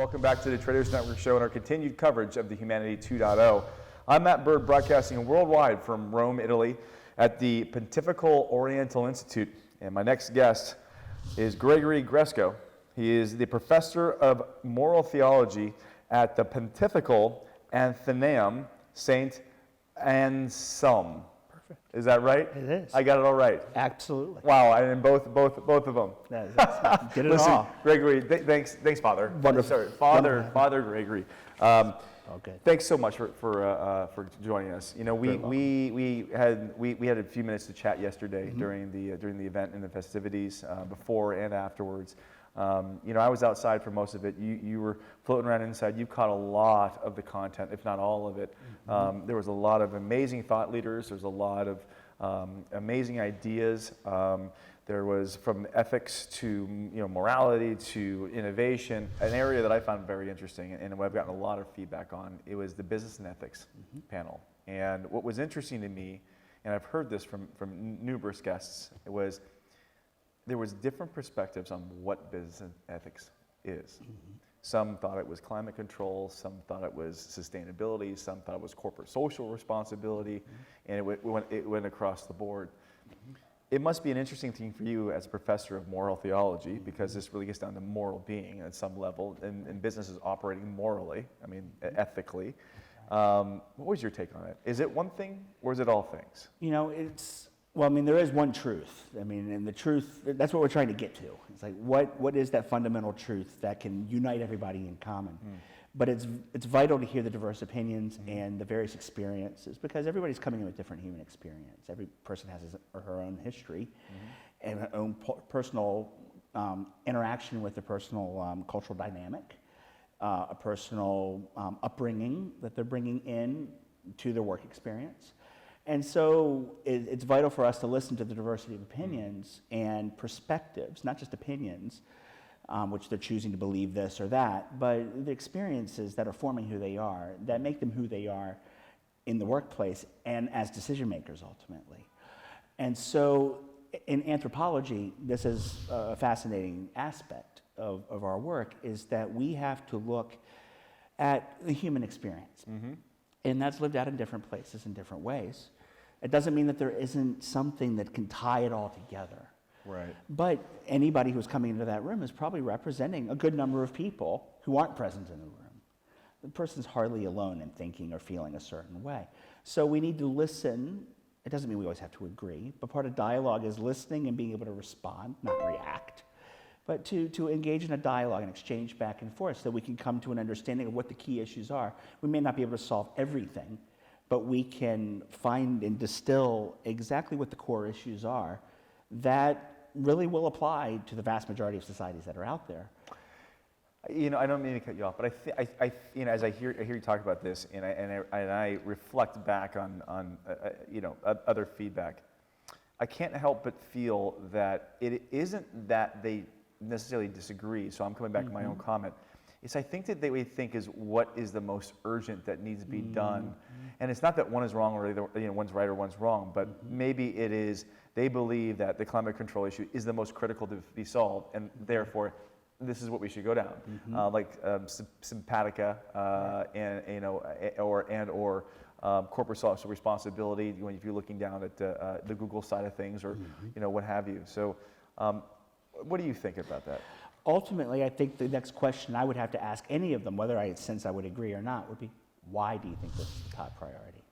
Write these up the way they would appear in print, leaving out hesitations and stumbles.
Welcome back to the Traders Network Show and our continued coverage of the Humanity 2.0. I'm Matt Bird, broadcasting worldwide from Rome, Italy, at the Pontifical Oriental Institute. And my next guest is Gresko. He is the professor of moral theology at the Ponitifical Anteneo, St. Anselmo. Perfect. Is that right? It is. I got it all right. Absolutely. Wow, and both of them. Get it Listen, all. Gregory, thanks, Father. Wonderful. Sorry, Father Gregory. Okay. Thanks so much for joining us. You know, we had a few minutes to chat yesterday during the event and the festivities, before and afterwards. You know, I was outside for most of it. You were floating around inside. You caught a lot of the content, if not all of it. There was a lot of amazing thought leaders. There's a lot of amazing ideas. There was from ethics to morality to innovation, an area that I found very interesting and what I've gotten a lot of feedback on. It was the business and ethics panel. And what was interesting to me, and I've heard this from numerous guests, there was different perspectives on what business and ethics is. Some thought it was climate control, some thought it was sustainability, some thought it was corporate social responsibility, and it went across the board. It must be an interesting thing for you as a professor of moral theology, because this really gets down to moral being at some level, and businesses operating morally, ethically. What was your take on it? Is it one thing, or is it all things? You know, there is one truth. And the truth, that's what we're trying to get to. It's like, what is that fundamental truth that can unite everybody in common? But it's vital to hear the diverse opinions and the various experiences, because everybody's coming in with different human experience. Every person has his or her own history and her own personal interaction with the personal cultural dynamic, a personal upbringing that they're bringing in to their work experience. And so it's vital for us to listen to the diversity of opinions and perspectives, not just opinions, which they're choosing to believe this or that, but the experiences that are forming who they are, that make them who they are in the workplace and as decision makers ultimately. And so in anthropology, this is a fascinating aspect of our work, is that we have to look at the human experience. And that's lived out in different places in different ways. It doesn't mean that there isn't something that can tie it all together. Right. But anybody who's coming into that room is probably representing a good number of people who aren't present in the room. The person's hardly alone in thinking or feeling a certain way. So we need to listen. It doesn't mean we always have to agree, but part of dialogue is listening and being able to respond, not react, but to engage in a dialogue and exchange back and forth so we can come to an understanding of what the key issues are. We may not be able to solve everything, but we can find and distill exactly what the core issues are that really will apply to the vast majority of societies that are out there. You know, I don't mean to cut you off, but I as I hear you talk about this, and I reflect back on other feedback, I can't help but feel that it isn't that they necessarily disagree. So I'm coming back to my own comment. I think that they would think is what is the most urgent that needs to be done, and it's not that one is wrong or either, one's right or one's wrong, but maybe it is they believe that the climate control issue is the most critical to be solved, and therefore this is what we should go down, like simpatica or corporate social responsibility. If you're looking down at the Google side of things, or what have you. So, what do you think about that? Ultimately, I think the next question I would have to ask any of them, whether I would agree or not, would be, why do you think this is the top priority?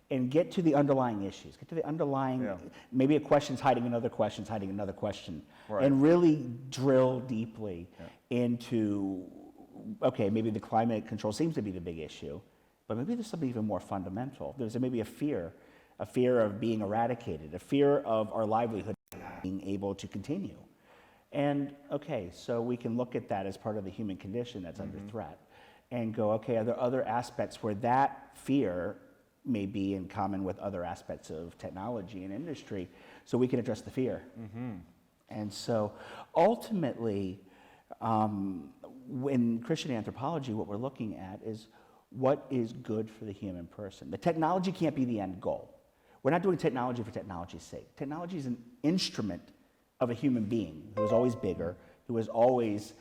And get to the underlying issues. Get to the underlying, maybe a question's hiding another question's hiding another question. Right. And really drill deeply into, okay, maybe the climate control seems to be the big issue, but maybe there's something even more fundamental. There's maybe a fear of being eradicated, a fear of our livelihood being able to continue. And okay, so we can look at that as part of the human condition that's under threat and go, okay, are there other aspects where that fear may be in common with other aspects of technology and industry, so we can address the fear? And so ultimately, in Christian anthropology, what we're looking at is what is good for the human person. The technology can't be the end goal. We're not doing technology for technology's sake. Technology is an instrument of a human being who is always bigger, who is always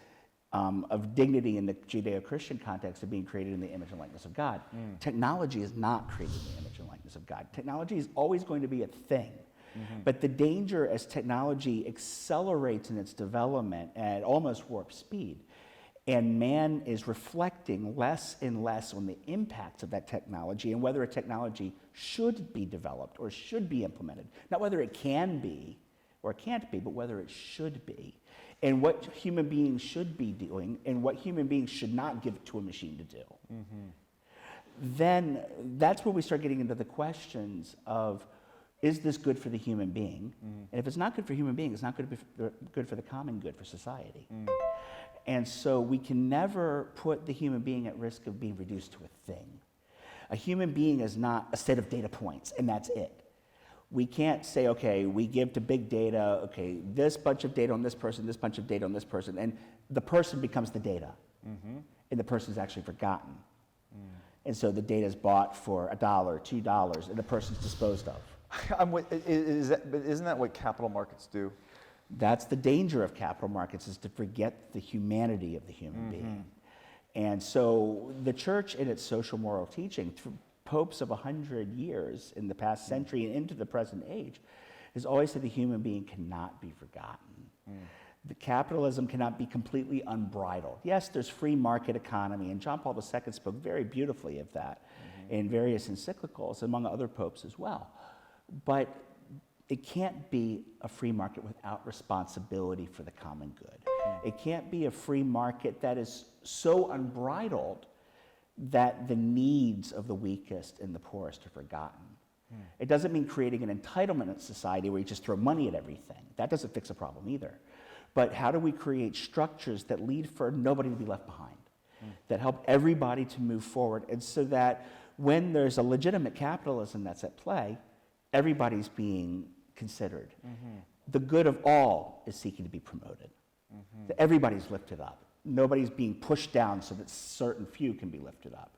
of dignity in the Judeo-Christian context of being created in the image and likeness of God. Technology is not created in the image and likeness of God. Technology is always going to be a thing. But the danger as technology accelerates in its development at almost warp speed, and man is reflecting less and less on the impacts of that technology and whether a technology should be developed or should be implemented. Not whether it can be or it can't be, but whether it should be. And what human beings should be doing and what human beings should not give to a machine to do. Then that's where we start getting into the questions of, is this good for the human being? And if it's not good for human beings, it's not good for the common good for society. And so we can never put the human being at risk of being reduced to a thing. A human being is not a set of data points, and that's it. We can't say, okay, we give to big data, okay, this bunch of data on this person, this bunch of data on this person, and the person becomes the data, and the person is actually forgotten. And so the data is bought for $1, $2, and the person's disposed of. Isn't that what capital markets do? That's the danger of capital markets, is to forget the humanity of the human being. And so the church in its social moral teaching, through popes of 100 years in the past century and into the present age, has always said the human being cannot be forgotten. The capitalism cannot be completely unbridled. Yes, there's free market economy, and John Paul II spoke very beautifully of that in various encyclicals, among other popes as well. But it can't be a free market without responsibility for the common good. It can't be a free market that is so unbridled that the needs of the weakest and the poorest are forgotten. It doesn't mean creating an entitlement society where you just throw money at everything. That doesn't fix a problem either. But how do we create structures that lead for nobody to be left behind, that help everybody to move forward, and so that when there's a legitimate capitalism that's at play, everybody's being considered. The good of all is seeking to be promoted. That everybody's lifted up. Nobody's being pushed down so that certain few can be lifted up.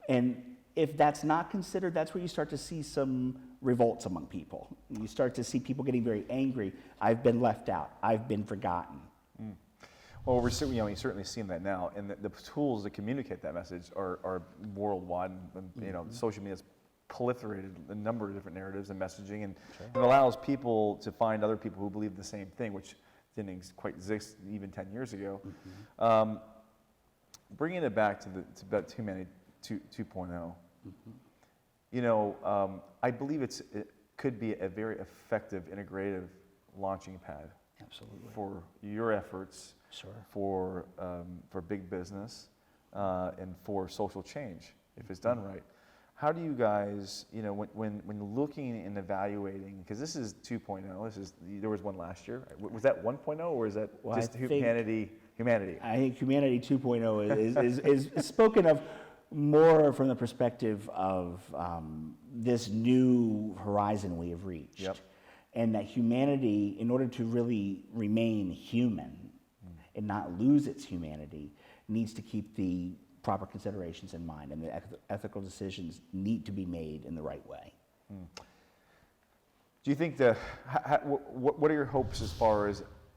And if that's not considered, that's where you start to see some revolts among people. You start to see people getting very angry. I've been left out. I've been forgotten. Well, we're certainly seeing that now, and the tools to communicate that message are worldwide. And, social media has proliferated a number of different narratives and messaging, and it allows people to find other people who believe the same thing, which didn't quite exist even 10 years ago. Bringing it back to Humanity 2.0, I believe it could be a very effective integrative launching pad. Absolutely. For your efforts, for big business, and for social change, if it's done right. How do you guys, when looking and evaluating, because this is 2.0, there was one last year. Was that 1.0 or is that just humanity? I think Humanity 2.0 is spoken of more from the perspective of this new horizon we have reached. And that humanity, in order to really remain human and not lose its humanity, needs to keep the proper considerations in mind, and the ethical decisions need to be made in the right way. Do you think what are your hopes as far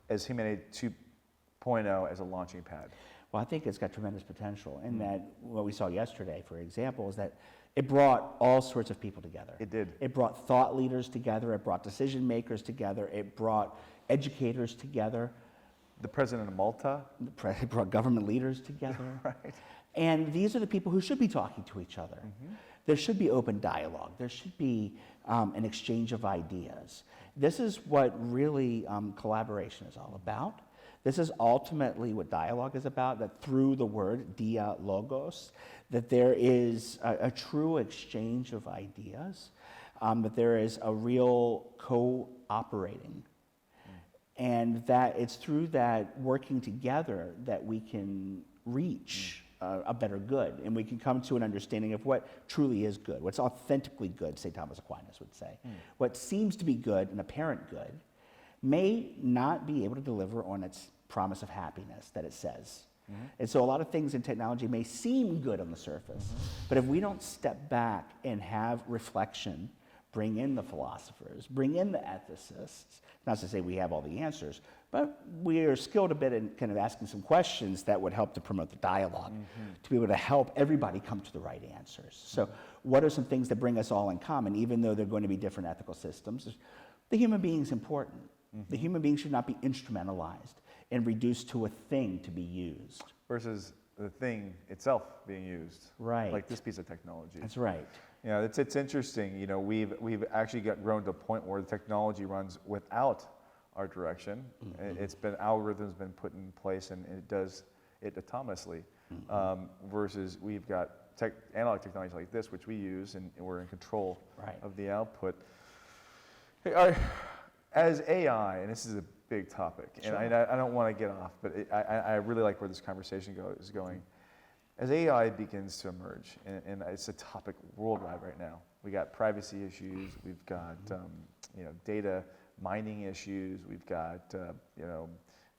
as Humanity 2.0 as a launching pad? Well, I think it's got tremendous potential, and that what we saw yesterday, for example, is that it brought all sorts of people together. It did. It brought thought leaders together. It brought decision makers together. It brought educators together. The president of Malta. It brought government leaders together. Right. And these are the people who should be talking to each other. There should be open dialogue. There should be an exchange of ideas. This is what really collaboration is all about. This is ultimately what dialogue is about, that through the word dialogos, that there is a true exchange of ideas, that there is a real cooperating, and that it's through that working together that we can reach a better good, and we can come to an understanding of what truly is good, what's authentically good, St. Thomas Aquinas would say. What seems to be good, an apparent good, may not be able to deliver on its promise of happiness that it says. And so a lot of things in technology may seem good on the surface, but if we don't step back and have reflection, bring in the philosophers, bring in the ethicists. Not to say we have all the answers, but we are skilled a bit in kind of asking some questions that would help to promote the dialogue, to be able to help everybody come to the right answers. So what are some things that bring us all in common, even though they're going to be different ethical systems? The human being is important. The human being should not be instrumentalized and reduced to a thing to be used. Versus the thing itself being used. Right. Like this piece of technology. That's right. Yeah, it's interesting. You know, we've actually grown to a point where the technology runs without our direction. It's been algorithms been put in place, and it does it autonomously. Versus we've got analog technology like this, which we use, and we're in control of the output. Hey, as AI, and this is a big topic, and I don't want to get off, but I really like where this conversation is going. As AI begins to emerge, and it's a topic worldwide right now, we got privacy issues, we've got data mining issues, we've got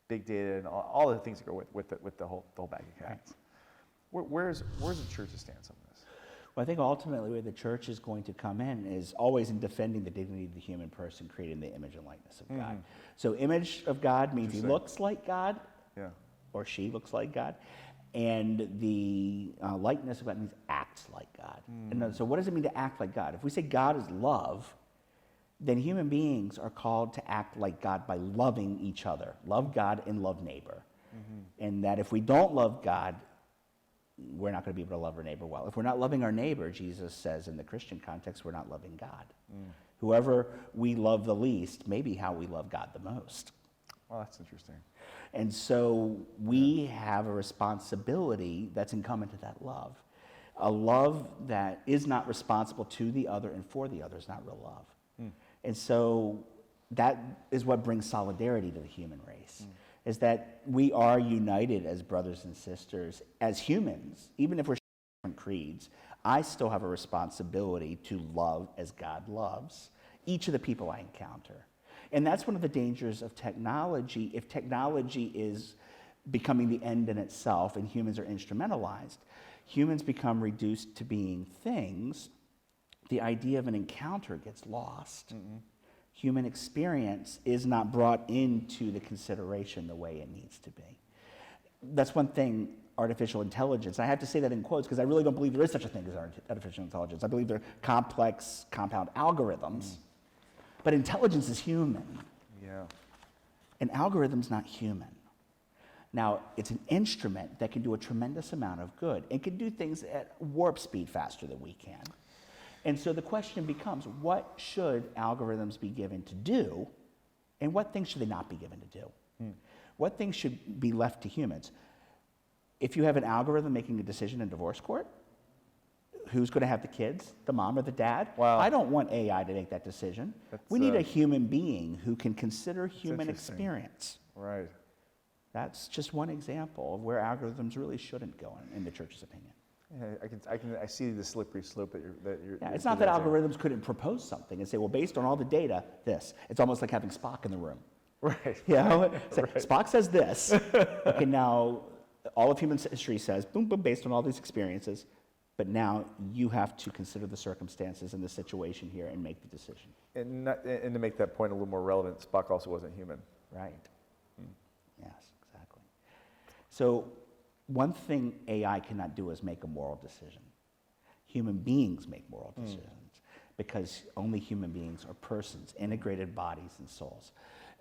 big data, and all the things that go with the whole bag of cats. Where's the church's stance on this? Well, I think ultimately where the church is going to come in is always in defending the dignity of the human person created in the image and likeness of God. So image of God means he looks like God, or she looks like God, and the likeness of God means acts like God. And so what does it mean to act like God? If we say God is love, then human beings are called to act like God by loving each other. Love God and love neighbor. And that if we don't love God, we're not going to be able to love our neighbor well. If we're not loving our neighbor, Jesus says in the Christian context, we're not loving God. Whoever we love the least may be how we love God the most. Well, that's interesting. And so we have a responsibility that's incumbent to that love. A love that is not responsible to the other and for the other is not real love. And so that is what brings solidarity to the human race. Is that we are united as brothers and sisters, as humans, even if we're different creeds. I still have a responsibility to love as God loves each of the people I encounter. And that's one of the dangers of technology. If technology is becoming the end in itself and humans are instrumentalized, humans become reduced to being things. The idea of an encounter gets lost. Human experience is not brought into the consideration the way it needs to be. That's one thing, artificial intelligence. I have to say that in quotes because I really don't believe there is such a thing as artificial intelligence. I believe they're complex, compound algorithms. But intelligence is human. Yeah. An algorithm's not human. Now, it's an instrument that can do a tremendous amount of good. It can do things at warp speed faster than we can. And so the question becomes, what should algorithms be given to do, and what things should they not be given to do? What things should be left to humans? If you have an algorithm making a decision in divorce court, who's going to have the kids, the mom or the dad? Wow. I don't want AI to make that decision. We need a human being who can consider human experience. Right. That's just one example of where algorithms really shouldn't go in the church's opinion. Yeah, I see the slippery slope that you're. Yeah, it's not that algorithms couldn't propose something and say, well, based on all the data, this. It's almost like having Spock in the room. Right. You know? Spock says this. Okay, now all of human history says, boom, boom, based on all these experiences. But now you have to consider the circumstances and the situation here and make the decision. And to make that point a little more relevant, Spock also wasn't human. Right. Yes, exactly. So one thing AI cannot do is make a moral decision. Human beings make moral decisions because only human beings are persons, integrated bodies and souls.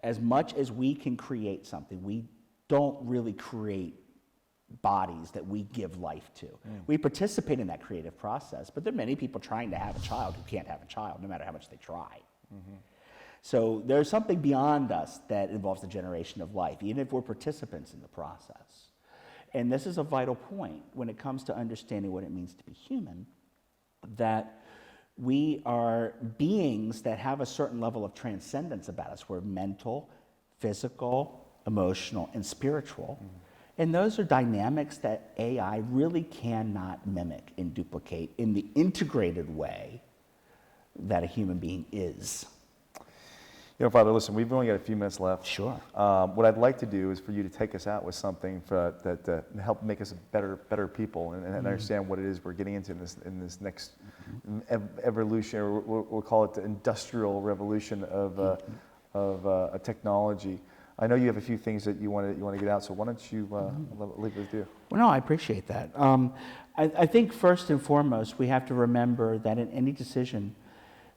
As much as we can create something, we don't really create bodies that we give life to. We participate in that creative process, but there are many people trying to have a child who can't have a child, no matter how much they try. So there's something beyond us that involves the generation of life, even if we're participants in the process. And this is a vital point when it comes to understanding what it means to be human, that we are beings that have a certain level of transcendence about us. We're mental, physical, emotional, and spiritual. And those are dynamics that AI really cannot mimic and duplicate in the integrated way that a human being is. Father, listen, we've only got a few minutes left. Sure. What I'd like to do is for you to take us out with something that help make us better people and understand what it is we're getting into in this next evolution, or we'll call it the industrial revolution of technology. I know you have a few things that you want to get out, so why don't you leave it with you? Well, no, I appreciate that. I think first and foremost, we have to remember that in any decision,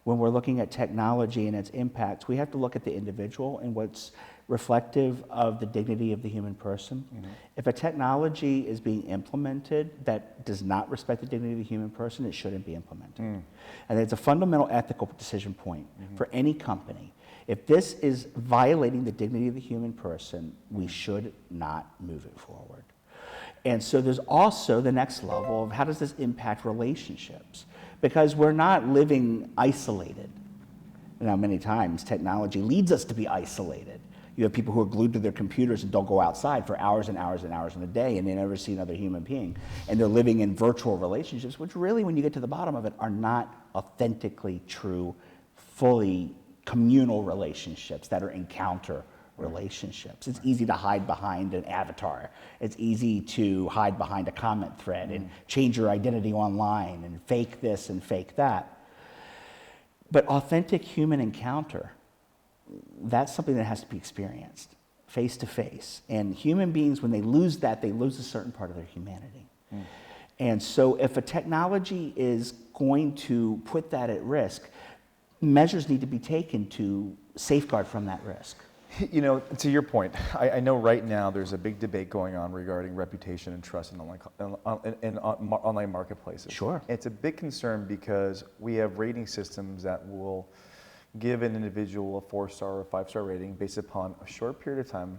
when we're looking at technology and its impacts, we have to look at the individual and what's reflective of the dignity of the human person. If a technology is being implemented that does not respect the dignity of the human person, it shouldn't be implemented. And it's a fundamental ethical decision point for any company. If this is violating the dignity of the human person, we should not move it forward. And so there's also the next level of how does this impact relationships? Because we're not living isolated. Now, many times technology leads us to be isolated. You have people who are glued to their computers and don't go outside for hours and hours and hours in a day, and they never see another human being. And they're living in virtual relationships, which really, when you get to the bottom of it, are not authentically true, fully communal relationships that are encounter relationships. It's easy to hide behind an avatar. It's easy to hide behind a comment thread and change your identity online and fake this and fake that. But authentic human encounter, that's something that has to be experienced face to face. And human beings, when they lose that, they lose a certain part of their humanity. And so if a technology is going to put that at risk, measures need to be taken to safeguard from that risk. To your point, I know right now there's a big debate going on regarding reputation and trust in online marketplaces. Sure. It's a big concern because we have rating systems that will give an individual a 4-star or 5-star rating based upon a short period of time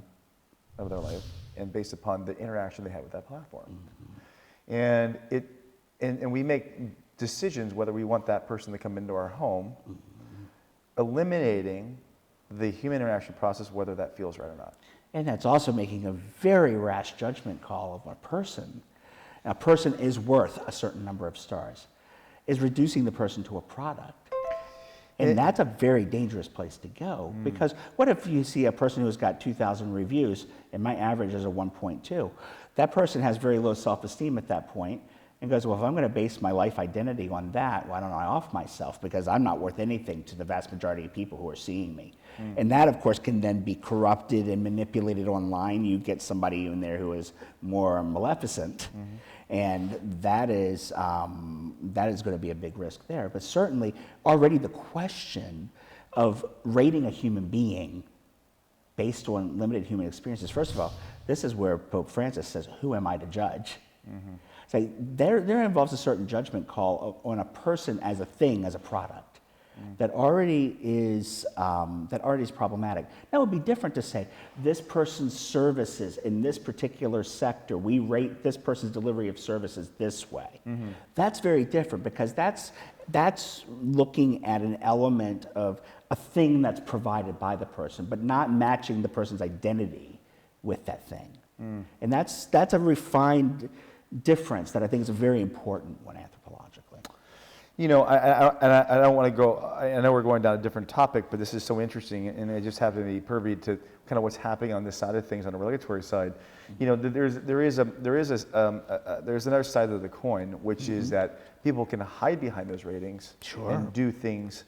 of their life and based upon the interaction they have with that platform. And we make decisions whether we want that person to come into our home, eliminating the human interaction process, whether that feels right or not. And that's also making a very rash judgment call of a person. A person is worth a certain number of stars, is reducing the person to a product. And that's a very dangerous place to go, because what if you see a person who's got 2,000 reviews and my average is a 1.2? That person has very low self-esteem at that point and goes, well, if I'm going to base my life identity on that, why don't I off myself? Because I'm not worth anything to the vast majority of people who are seeing me. And that, of course, can then be corrupted and manipulated online. You get somebody in there who is more maleficent, and that is going to be a big risk there. But certainly, already the question of rating a human being based on limited human experiences, first of all, this is where Pope Francis says, who am I to judge? So there involves a certain judgment call on a person as a thing, as a product. That already is problematic. That would be different to say this person's services in this particular sector, we rate this person's delivery of services this way. That's very different, because that's looking at an element of a thing that's provided by the person, but not matching the person's identity with that thing. And that's a refined difference that I think is a very important one anthropologically. I don't want to go, I know we're going down a different topic, but this is so interesting, and I just happen to be privy to kind of what's happening on this side of things on the regulatory side. There's another side of the coin, which is that people can hide behind those ratings and do things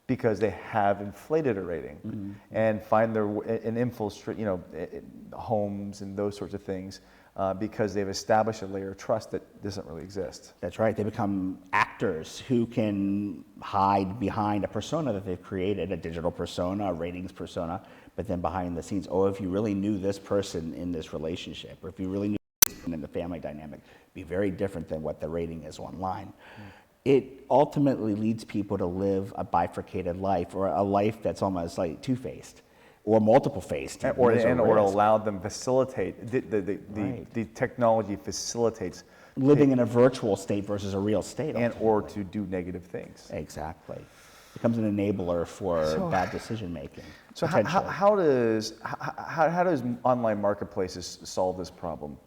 because they have inflated a rating and find and infiltrate, homes and those sorts of things. Because they've established a layer of trust that doesn't really exist. That's right. They become actors who can hide behind a persona that they've created, a digital persona, a ratings persona, but then behind the scenes, if you really knew this person in this relationship, or if you really knew this person in the family dynamic, it'd be very different than what the rating is online. It ultimately leads people to live a bifurcated life, or a life that's almost like two-faced. Or multiple-faced. Or allow them facilitate, the technology facilitates. Living in a virtual state versus a real state. Or to do negative things. Exactly. Becomes an enabler for bad decision-making. So how does online marketplaces solve this problem?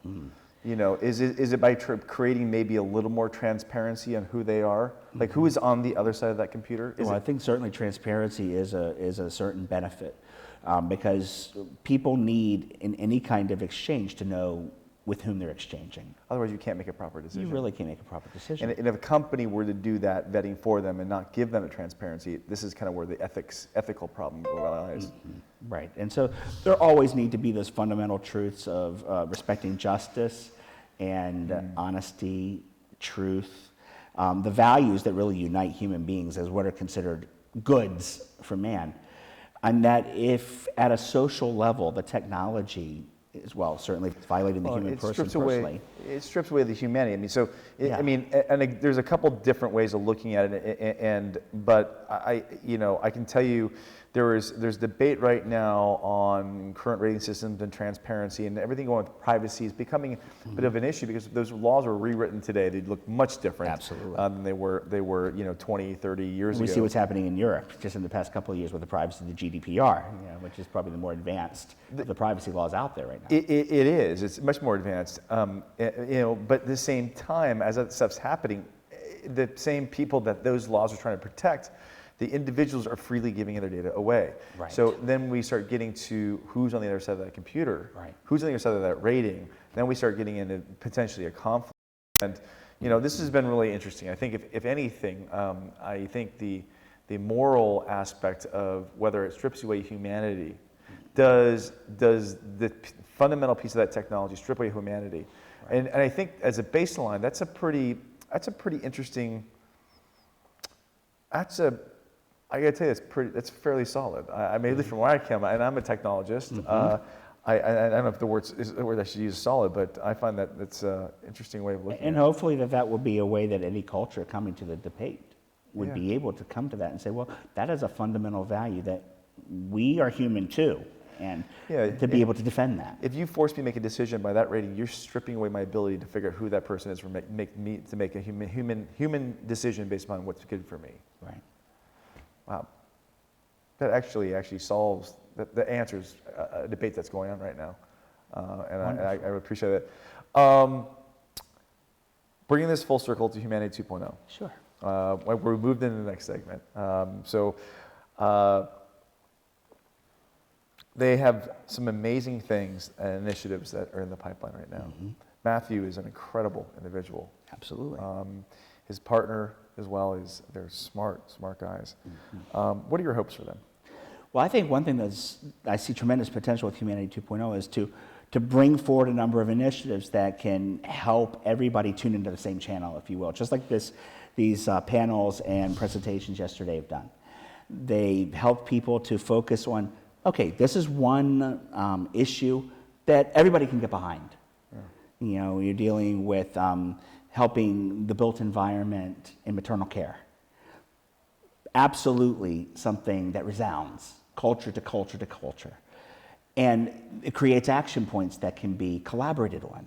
You know, is it by creating maybe a little more transparency on who they are? Like, who is on the other side of that computer? Well, I think certainly transparency is a certain benefit, because people need, in any kind of exchange, to know with whom they're exchanging. Otherwise, you can't make a proper decision. You really can't make a proper decision. And if a company were to do that vetting for them and not give them the transparency, this is kind of where the ethical problem lies. Right, and so there always need to be those fundamental truths of respecting justice and honesty, truth, the values that really unite human beings as what are considered goods for man. And that if at a social level the technology is, well, certainly violating the human person personally. It strips away the humanity. I mean, so, there's a couple different ways of looking at it, but I can tell you, there's debate right now on current rating systems and transparency, and everything going with privacy is becoming a bit of an issue because those laws were rewritten today. They'd look much different. Absolutely. Than they were 20, 30 years ago. We see what's happening in Europe just in the past couple of years with the privacy of the GDPR, which is probably the more advanced of the privacy laws out there right now. It is. It's much more advanced. But at the same time, as that stuff's happening, the same people that those laws are trying to protect, the individuals are freely giving their data away. Right. So then we start getting to who's on the other side of that computer, right. Who's on the other side of that rating. Then we start getting into potentially a conflict. And this has been really interesting. I think if anything, I think the moral aspect of whether it strips away humanity, does the fundamental piece of that technology strip away humanity? Right. And I think as a baseline, that's a pretty interesting. I got to tell you, that's fairly solid. I mean, at least from where I come, and I'm a technologist. I don't know if the word I should use is solid, but I find that that's an interesting way of looking at it. And hopefully that will be a way that any culture coming to the debate would be able to come to that and say, well, that is a fundamental value that we are human too, and to be able to defend that. If you force me to make a decision by that rating, you're stripping away my ability to figure out who that person is to make a human decision based upon what's good for me. Right. Wow. That actually solves, that answers a debate that's going on right now. And I appreciate it. Bringing this full circle to Humanity 2.0. Sure. We moved into the next segment. They have some amazing things and initiatives that are in the pipeline right now. Matthew is an incredible individual. Absolutely. His partner as well, they're smart guys. What are your hopes for them? Well, I think one thing I see tremendous potential with Humanity 2.0 is to bring forward a number of initiatives that can help everybody tune into the same channel, if you will, just like these panels and presentations yesterday have done. They help people to focus on, okay, this is one issue that everybody can get behind. Yeah. You're dealing with helping the built environment in maternal care. Absolutely something that resounds culture to culture to culture. And it creates action points that can be collaborated on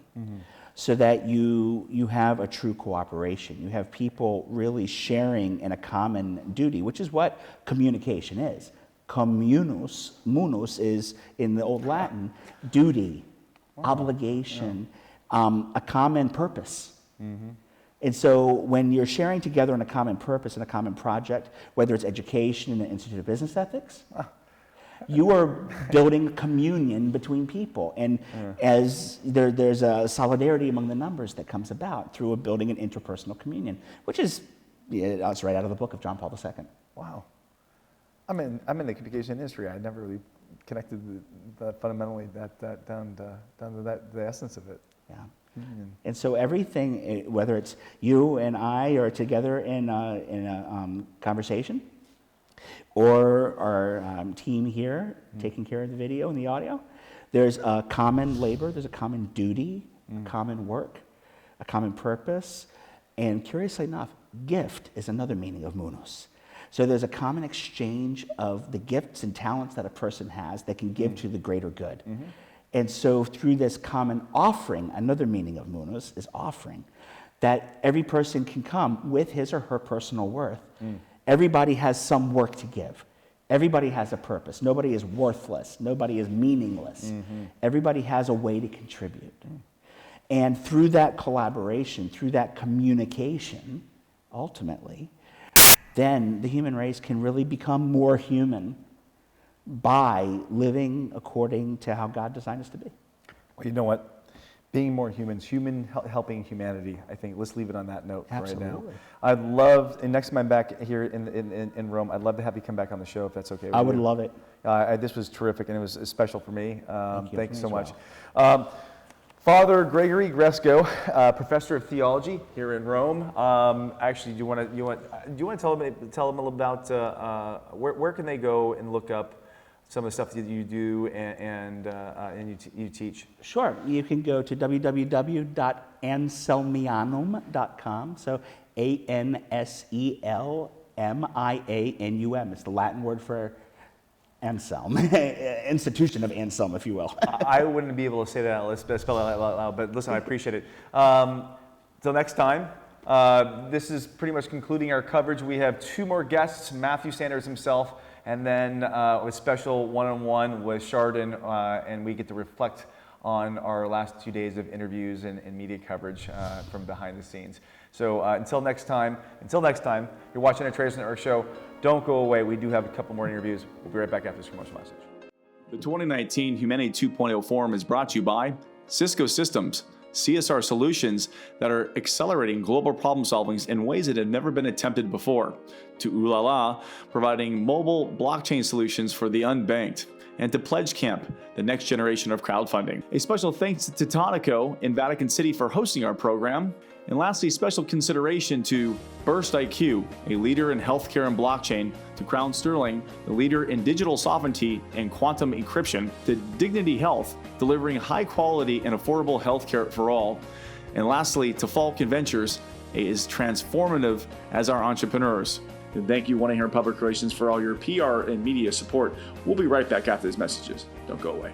so that you have a true cooperation. You have people really sharing in a common duty, which is what communication is. Communus, munus is in the Old Latin, duty, obligation, a common purpose. And so when you're sharing together on a common purpose and a common project, whether it's education in the Institute of Business Ethics, you are building communion between people. And as there's a solidarity among the numbers that comes about through building an interpersonal communion, which is it's right out of the book of John Paul II. Wow. I'm in the communication industry. I never really connected fundamentally that down to the essence of it. Yeah. And so everything, whether it's you and I are together in a conversation, or our team here taking care of the video and the audio, there's a common labor, there's a common duty, a common work, a common purpose, and curiously enough, gift is another meaning of munus. So there's a common exchange of the gifts and talents that a person has that can give to the greater good. And so through this common offering, another meaning of munus is offering, that every person can come with his or her personal worth. Everybody has some work to give. Everybody has a purpose. Nobody is worthless. Nobody is meaningless. Everybody has a way to contribute. And through that collaboration, through that communication, ultimately, then the human race can really become more human by living according to how God designed us to be. Well, you know what? Being more humans, helping humanity, I think, let's leave it on that note right now. I'd love, and next time I'm back here in Rome, I'd love to have you come back on the show if that's okay with you. I would love it. This was terrific, and it was special for me. Thank you so much. Well. Father Gregory Gresko, professor of theology here in Rome. Actually, do you want to tell them a little about where can they go and look up some of the stuff that you do and you teach? Sure. You can go to www.anselmianum.com. So ANSELMIANUM. It's the Latin word for Anselm, institution of Anselm, if you will. I wouldn't be able to say that. Let's spell that out loud. But listen, I appreciate it. Till next time. This is pretty much concluding our coverage. We have 2 more guests: Matthew Sanders himself, and then a special one-on-one with Chardon, and we get to reflect on our last 2 days of interviews and media coverage from behind the scenes. So until next time, you're watching a Trace on the Earth show. Don't go away. We do have a couple more interviews. We'll be right back after this commercial message. The 2019 Humanity 2.0 Forum is brought to you by Cisco Systems, CSR solutions that are accelerating global problem solvings in ways that have never been attempted before, to Ulala, providing mobile blockchain solutions for the unbanked, and to Pledge Camp, the next generation of crowdfunding. A special thanks to Tonico in Vatican City for hosting our program. And lastly, special consideration to Burst IQ, a leader in healthcare and blockchain, to Crown Sterling, a leader in digital sovereignty and quantum encryption, to Dignity Health, delivering high quality and affordable healthcare for all. And lastly, to Falcon Ventures, is transformative as our entrepreneurs. And thank you, One Here in Public Relations, for all your PR and media support. We'll be right back after these messages. Don't go away.